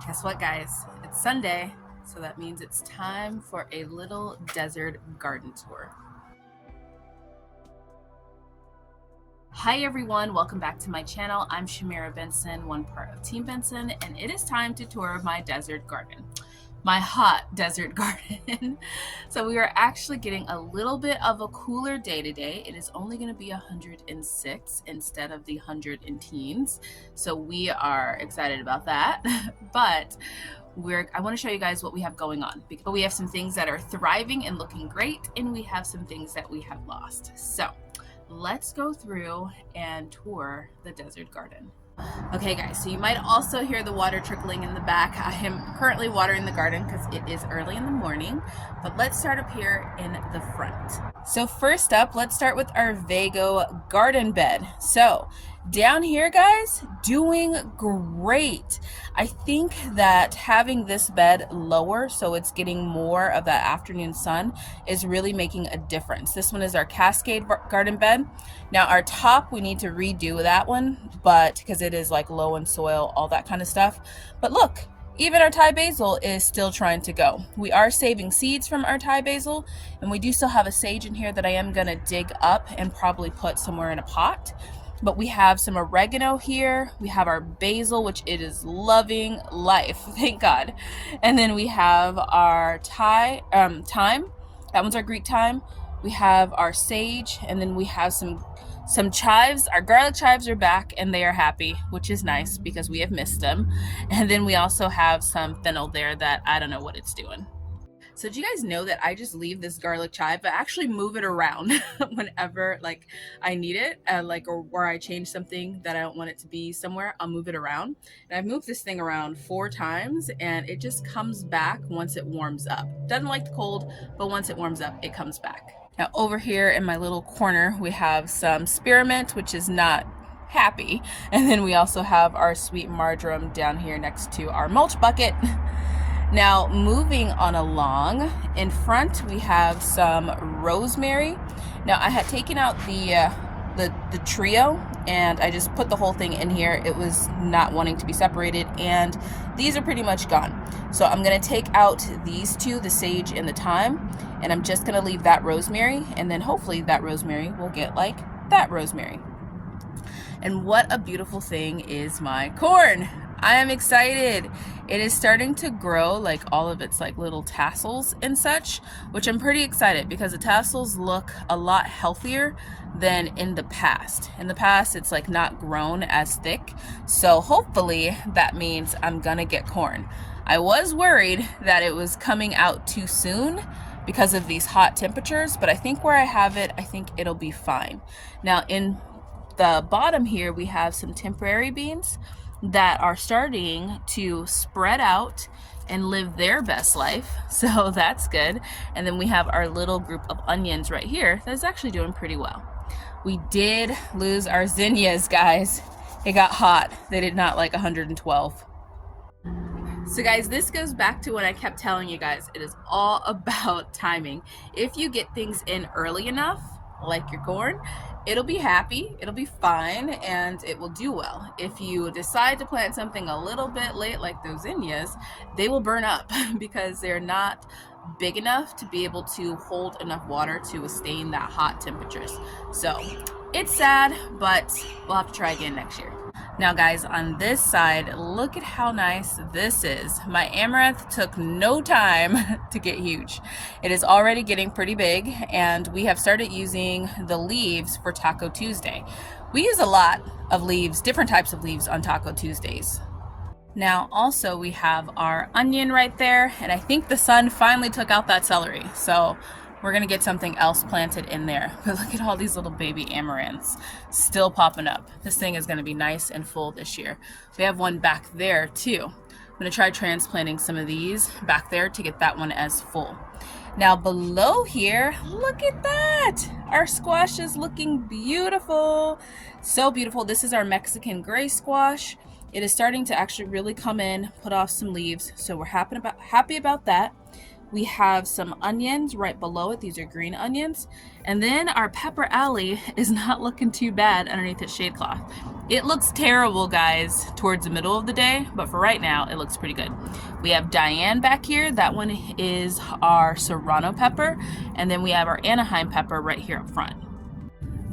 Guess what, guys? It's Sunday, so that means it's time for a little desert garden tour. Hi everyone, welcome back to my channel. I'm Shamira Benson, one part of Team Benson, and it is time to tour my desert garden. My hot desert garden. So we are actually getting a little bit of a cooler day today. It is only going to be 106 instead of the 100 in teens. So we are excited about that. But I want to show you guys what we have going on. But we have some things that are thriving and looking great, and we have some things that we have lost. So let's go through and tour the desert garden. Okay guys, so you might also hear the water trickling in the back. I am currently watering the garden because it is early in the morning, but let's start up here in the front. So first up, let's start with our Vego garden bed. So down here, guys, doing great. I think that having this bed lower so it's getting more of that afternoon sun is really making a difference. This one is our Cascade garden bed. Now our top, we need to redo that one, but because it is like low in soil, all that kind of stuff. But look, even our Thai basil is still trying to go. We are saving seeds from our Thai basil, and we do still have a sage in here that I am gonna dig up and probably put somewhere in a pot. But we have some oregano here. We have our basil, which it is loving life, thank God. And then we have our thyme. That one's our Greek thyme. We have our sage, and then we have some chives. Our garlic chives are back, and they are happy, which is nice because we have missed them. And then we also have some fennel there that I don't know what it's doing. So do you guys know that I just leave this garlic chive, but actually move it around whenever like I need it, or where I change something that I don't want it to be somewhere, I'll move it around. And I've moved this thing around 4 times, and it just comes back once it warms up. Doesn't like the cold, but once it warms up, it comes back. Now over here in my little corner, we have some spearmint, which is not happy. And then we also have our sweet marjoram down here next to our mulch bucket. Now moving on along, in front we have some rosemary. Now I had taken out the trio, and I just put the whole thing in here. It was not wanting to be separated, and these are pretty much gone. So I'm gonna take out these two, the sage and the thyme, and I'm just gonna leave that rosemary, and then hopefully that rosemary will get like that rosemary. And what a beautiful thing is my corn. I am excited. It is starting to grow like all of its like little tassels and such, which I'm pretty excited because the tassels look a lot healthier than in the past. In the past, it's like not grown as thick. So hopefully that means I'm gonna get corn. I was worried that it was coming out too soon because of these hot temperatures, but I think where I have it, I think it'll be fine. Now in the bottom here, we have some temporary beans that are starting to spread out and live their best life, so that's good. And then we have our little group of onions right here that's actually doing pretty well. We did lose our zinnias, guys. It got hot. They did not like 112. So guys, this goes back to what I kept telling you guys. It is all about timing. If you get things in early enough, like your corn, it'll be happy, it'll be fine, and it will do well. If you decide to plant something a little bit late, like those zinnias, they will burn up because they're not big enough to be able to hold enough water to withstand that hot temperatures. So it's sad, but we'll have to try again next year. Now guys, on this side, look at how nice this is. My amaranth took no time to get huge. It is already getting pretty big, and we have started using the leaves for Taco Tuesday. We use a lot of leaves, different types of leaves on Taco Tuesdays. Now also we have our onion right there, and I think the sun finally took out that celery. So we're gonna get something else planted in there. But look at all these little baby amaranths still popping up. This thing is gonna be nice and full this year. We have one back there too. I'm gonna try transplanting some of these back there to get that one as full. Now below here, look at that. Our squash is looking beautiful. So beautiful. This is our Mexican gray squash. It is starting to actually really come in, put off some leaves. So we're happy about that. We have some onions right below it. These are green onions. And then our pepper alley is not looking too bad underneath its shade cloth. It looks terrible, guys, towards the middle of the day, but for right now, it looks pretty good. We have Diane back here. That one is our serrano pepper. And then we have our Anaheim pepper right here up front.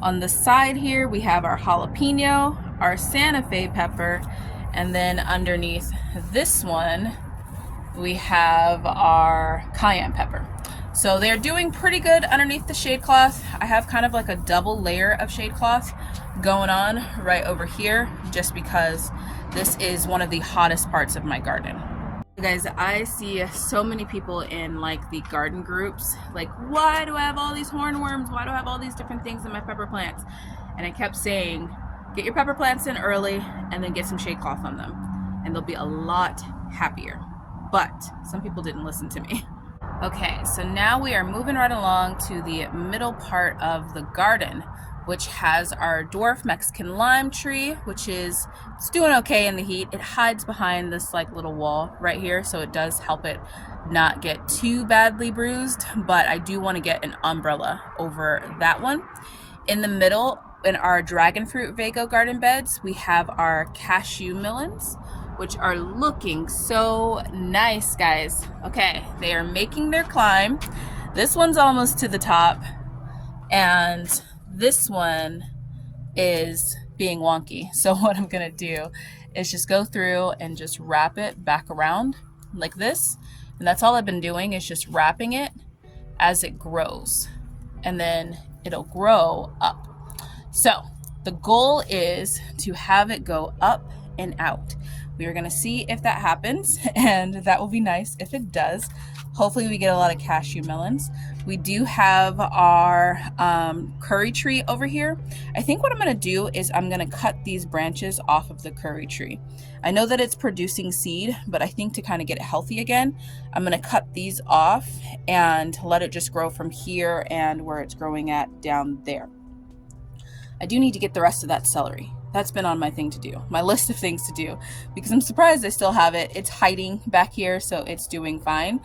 On the side here, we have our jalapeno, our Santa Fe pepper, and then underneath this one, we have our cayenne pepper. So they're doing pretty good underneath the shade cloth. I have kind of like a double layer of shade cloth going on right over here, just because this is one of the hottest parts of my garden. Guys, I see so many people in like the garden groups, like, why do I have all these hornworms? Why do I have all these different things in my pepper plants? And I kept saying, get your pepper plants in early and then get some shade cloth on them, and they'll be a lot happier. But some people didn't listen to me. Okay, so now we are moving right along to the middle part of the garden, which has our dwarf Mexican lime tree, which is, it's doing okay in the heat. It hides behind this like little wall right here, so it does help it not get too badly bruised, but I do want to get an umbrella over that one. In the middle, in our dragon fruit Vego garden beds, we have our cashew melons, which are looking so nice, guys. Okay, they are making their climb. This one's almost to the top, and this one is being wonky. So what I'm gonna do is just go through and just wrap it back around like this. And that's all I've been doing, is just wrapping it as it grows. And then it'll grow up. So the goal is to have it go up and out. We are going to see if that happens, and that will be nice if it does. Hopefully we get a lot of cashew melons. We do have our curry tree over here. I think what I'm going to do is I'm going to cut these branches off of the curry tree. I know that it's producing seed, but I think to kind of get it healthy again, I'm going to cut these off and let it just grow from here and where it's growing at down there. I do need to get the rest of that celery. That's been on my thing to do, my list of things to do, because I'm surprised I still have it. It's hiding back here, so it's doing fine.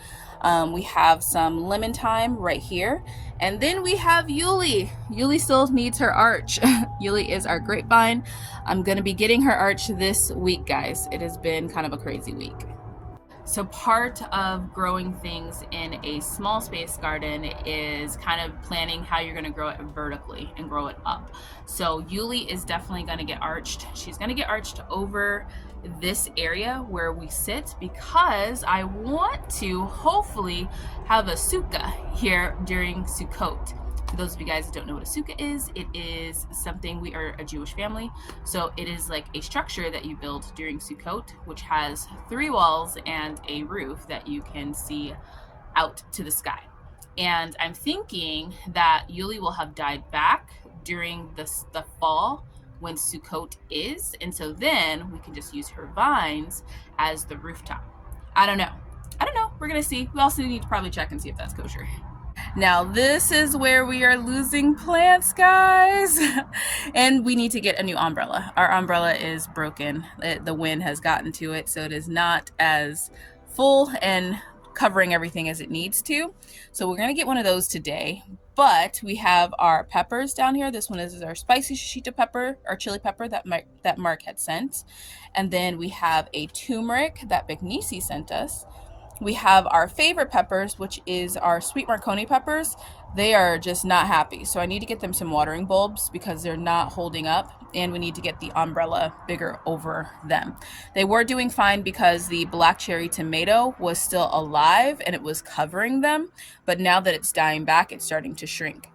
We have some lemon thyme right here. And then we have Yuli. Yuli still needs her arch. Yuli is our grapevine. I'm going to be getting her arch this week, guys. It has been kind of a crazy week. So part of growing things in a small space garden is kind of planning how you're going to grow it vertically and grow it up. So Yuli is definitely going to get arched. She's going to get arched over this area where we sit, because I want to hopefully have a sukkah here during Sukkot. For those of you guys who don't know what a sukkah is, it is something, we are a Jewish family, so it is like a structure that you build during Sukkot, which has 3 walls and a roof that you can see out to the sky. And I'm thinking that Yuli will have died back during the fall when Sukkot is, and so then we can just use her vines as the rooftop. I don't know. We're gonna see. We also need to probably check and see if that's kosher. Now this is where we are losing plants, guys. And we need to get a new umbrella. Our umbrella is broken. The wind has gotten to it, so it is not as full and covering everything as it needs to. So we're gonna get one of those today. But we have our peppers down here. This one is our spicy shishito pepper, or chili pepper that Mark had sent. And then we have a turmeric that Bignisi sent us. We have our favorite peppers, which is our sweet Marconi peppers. They are just not happy. So I need to get them some watering bulbs because they're not holding up, and we need to get the umbrella bigger over them. They were doing fine because the black cherry tomato was still alive and it was covering them. But now that it's dying back, it's starting to shrink.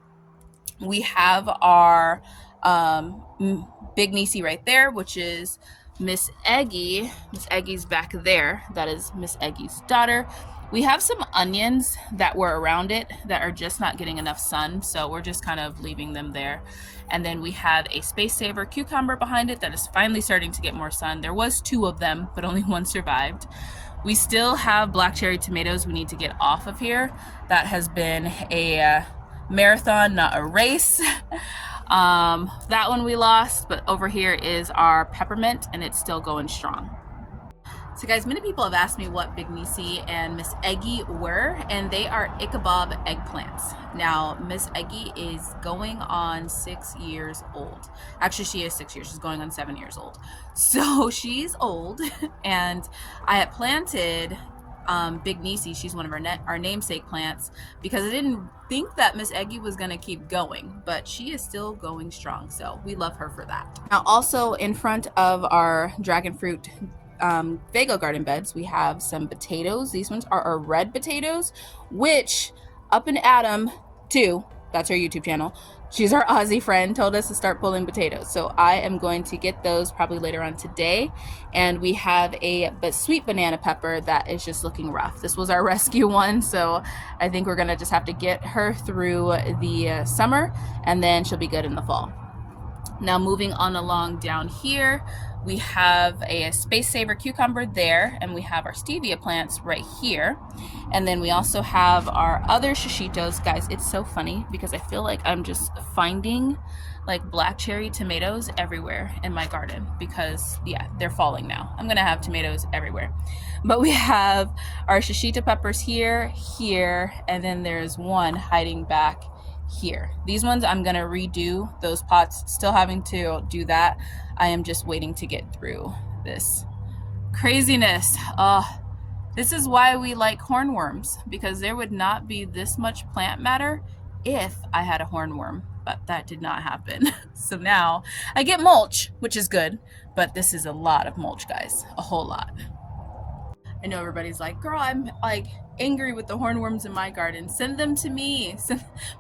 We have our Bignisi right there, which is Miss Eggie. Miss Eggie's back there. That is Miss Eggie's daughter. We have some onions that were around it that are just not getting enough sun, so we're just kind of leaving them there. And then we have a Space Saver cucumber behind it that is finally starting to get more sun. There was 2 of them, but only 1 survived. We still have black cherry tomatoes we need to get off of here. That has been a marathon, not a race. That one we lost, but over here is our peppermint, and it's still going strong. So guys, many people have asked me what Big Nisi and Miss Eggy were, and they are Ichabod eggplants. Now, Miss Eggy is going on 6 years old. Actually, she is 6 years. She's going on 7 years old. So she's old, and I had planted Big Nisi. She's one of our namesake plants, because I didn't think that Miss Eggy was going to keep going, but she is still going strong. So we love her for that. Now, also in front of our dragon fruit Vego garden beds, we have some potatoes. These ones are our red potatoes, which Up and Adam too, that's her YouTube channel, she's our Aussie friend, told us to start pulling potatoes. So I am going to get those probably later on today. And we have a sweet banana pepper that is just looking rough. This was our rescue one, so I think we're gonna just have to get her through the summer, and then she'll be good in the fall. Now moving on along down here, we have a space saver cucumber there, and we have our stevia plants right here. And then we also have our other shishitos. Guys, it's so funny because I feel like I'm just finding like black cherry tomatoes everywhere in my garden, because yeah, they're falling now. I'm gonna have tomatoes everywhere. But we have our shishito peppers here, and then there's one hiding back here. These ones I'm gonna redo those pots, still having to do that. I am just waiting to get through this craziness. This is why we like hornworms, because there would not be this much plant matter if I had a hornworm, but that did not happen. So now I get mulch, which is good, but this is a lot of mulch, guys, a whole lot. I know everybody's like, girl, I'm like angry with the hornworms in my garden. Send them to me,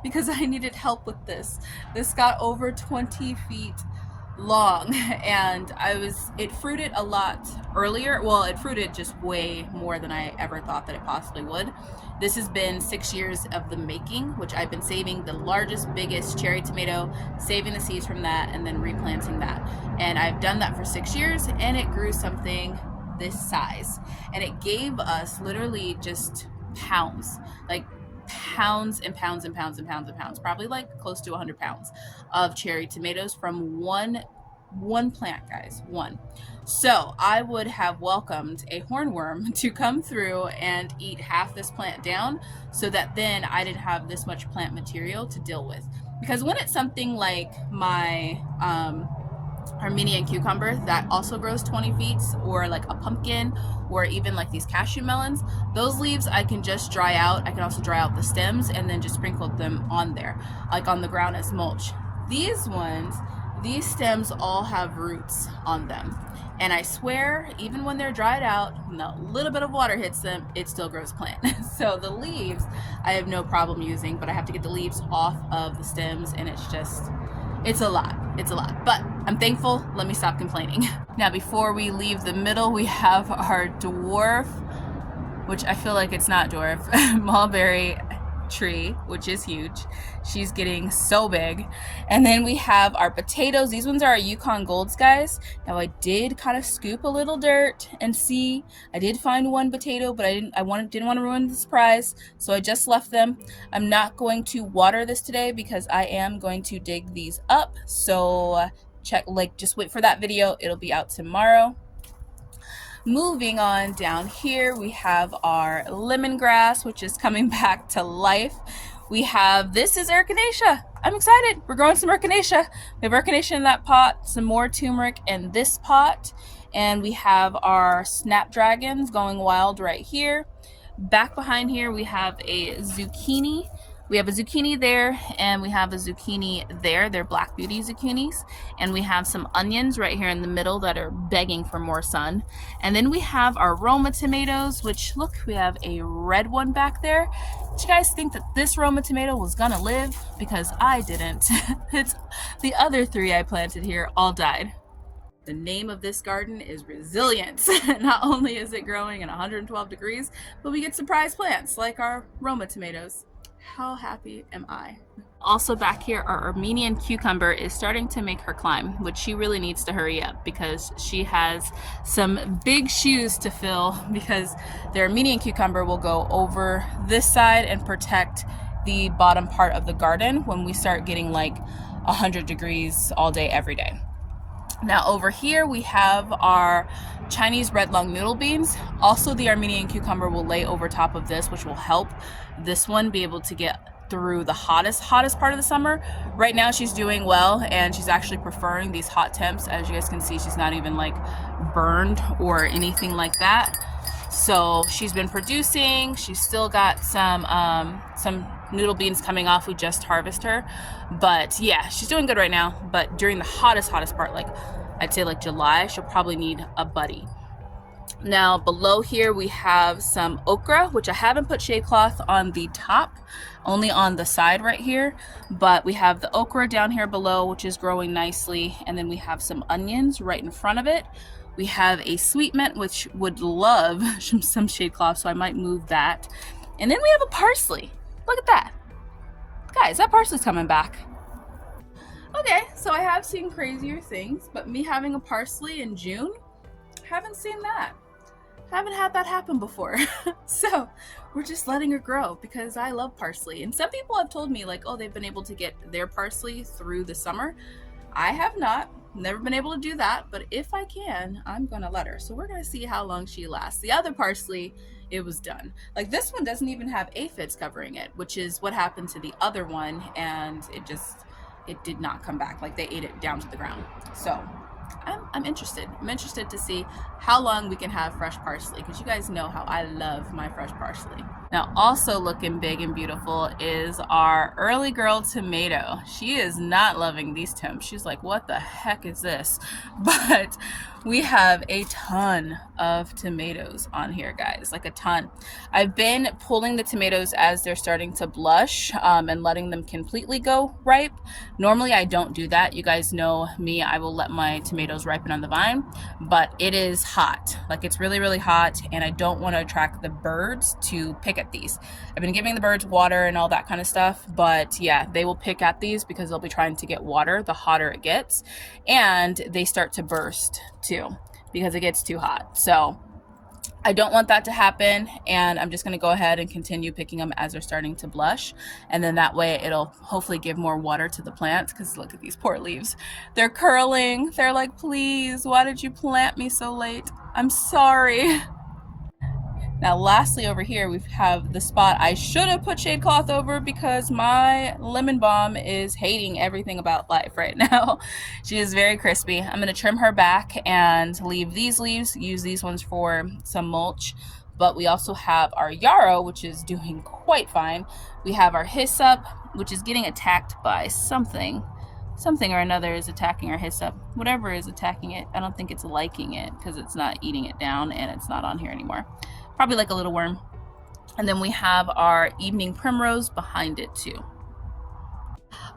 because I needed help with this. This got over 20 feet long, and it fruited a lot earlier. Well, it fruited just way more than I ever thought that it possibly would. This has been 6 years of the making, which I've been saving the largest, biggest cherry tomato, saving the seeds from that, and then replanting that. And I've done that for 6 years, and it grew something this size, and it gave us literally just pounds, like pounds and pounds and pounds and pounds and pounds, probably like close to 100 pounds of cherry tomatoes from one plant, guys, one. So I would have welcomed a hornworm to come through and eat half this plant down, so that then I didn't have this much plant material to deal with. Because when it's something like my Armenian cucumber that also grows 20 feet, or like a pumpkin, or even like these cashew melons, those leaves I can just dry out. I can also dry out the stems and then just sprinkle them on there, like on the ground as mulch. These ones, these stems all have roots on them, and I swear, even when they're dried out and a little bit of water hits them, it still grows plant. So the leaves I have no problem using, but I have to get the leaves off of the stems, and it's a lot. It's a lot, but I'm thankful. Let me stop complaining. Now, before we leave the middle, we have our dwarf, which I feel like it's not dwarf, mulberry tree, which is huge. She's getting so big. And then we have our potatoes. These ones are our Yukon Golds, guys. Now, I did kind of scoop a little dirt and see. I did find one potato, but I didn't want to ruin the surprise, so I just left them. I'm not going to water this today because I am going to dig these up. So just wait for that video. It'll be out tomorrow. Moving on down here, we have our lemongrass, which is coming back to life. This is echinacea. I'm excited. We're growing some echinacea. We have echinacea in that pot, some more turmeric in this pot, and we have our snapdragons going wild right here. Back behind here, we have a zucchini. We have a zucchini there, and we have a zucchini there. They're Black Beauty zucchinis. And we have some onions right here in the middle that are begging for more sun. And then we have our Roma tomatoes, which, look, we have a red one back there. Did you guys think that this Roma tomato was gonna live? Because I didn't. It's the other three I planted here all died. The name of this garden is Resilience. Not only is it growing at 112 degrees, but we get surprise plants like our Roma tomatoes. How happy am I? Also back here, our Armenian cucumber is starting to make her climb, which she really needs to hurry up because she has some big shoes to fill, because the Armenian cucumber will go over this side and protect the bottom part of the garden when we start getting like 100 degrees all day, every day. Now over here we have our Chinese red lung noodle beans. Also the Armenian cucumber will lay over top of this, which will help this one be able to get through the hottest part of the summer. Right now she's doing well, and she's actually preferring these hot temps. As you guys can see, she's not even like burned or anything like that. So she's been producing. She's still got some noodle beans coming off. We just harvested her, but yeah, she's doing good right now. But during the hottest part, like I'd say like July, she'll probably need a buddy. Now below here we have some okra, which I haven't put shade cloth on the top, only on the side right here, but we have the okra down here below, which is growing nicely, and then we have some onions right in front of it. We have a sweet mint, which would love some shade cloth, so I might move that. And then we have a parsley. Look at that. Guys, that parsley's coming back. Okay, so I have seen crazier things, but me having a parsley in June, haven't seen that. Haven't had that happen before. So we're just letting her grow because I love parsley. And some people have told me like, oh, they've been able to get their parsley through the summer. I have not. Never been able to do that, but if I can, I'm gonna let her. So we're gonna see how long she lasts. The other parsley, it was done. Like this one doesn't even have aphids covering it, which is what happened to the other one, and it did not come back. Like they ate it down to the ground. So I'm interested. I'm interested to see how long we can have fresh parsley, because you guys know how I love my fresh parsley. Now also looking big and beautiful is our early girl tomato. She is not loving these temps. She's like, what the heck is this? But we have a ton of tomatoes on here, guys, like a ton. I've been pulling the tomatoes as they're starting to blush and letting them completely go ripe. Normally I don't do that. You guys know me, I will let my tomatoes ripen on the vine, but it is hot. Like it's really, really hot, and I don't want to attract the birds to pick at these. I've been giving the birds water and all that kind of stuff, but yeah, they will pick at these because they'll be trying to get water the hotter it gets, and they start to burst too because it gets too hot. So I don't want that to happen, and I'm just going to go ahead and continue picking them as they're starting to blush, and then that way it'll hopefully give more water to the plants, because look at these poor leaves. They're curling. They're like, please, why did you plant me so late? I'm sorry. Now lastly over here we have the spot I should have put shade cloth over because my lemon balm is hating everything about life right now. She is very crispy. I'm going to trim her back and leave these leaves, use these ones for some mulch. But we also have our yarrow, which is doing quite fine. We have our hyssop, which is getting attacked by something or another is attacking our hyssop. Whatever is attacking it, I don't think it's liking it because it's not eating it down and it's not on here anymore. Probably like a little worm. And then we have our evening primrose behind it too.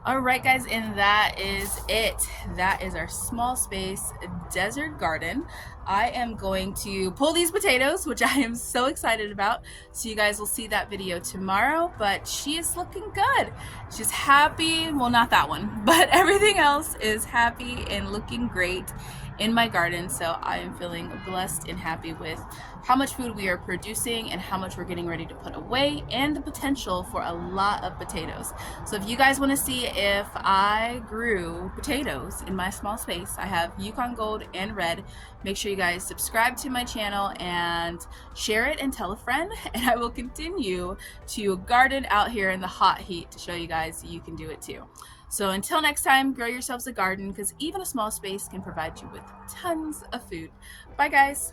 All right, guys, and that is it. That is our small space desert garden. I am going to pull these potatoes, which I am so excited about. So you guys will see that video tomorrow, but she is looking good. She's happy. Well, not that one, but everything else is happy and looking great in my garden. So I am feeling blessed and happy with how much food we are producing and how much we're getting ready to put away, and the potential for a lot of potatoes. So if you guys want to see if I grew potatoes in my small space, I have Yukon Gold and Red. Make sure you guys subscribe to my channel and share it and tell a friend, and I will continue to garden out here in the hot heat to show you guys you can do it too. So until next time, grow yourselves a garden, because even a small space can provide you with tons of food. Bye guys.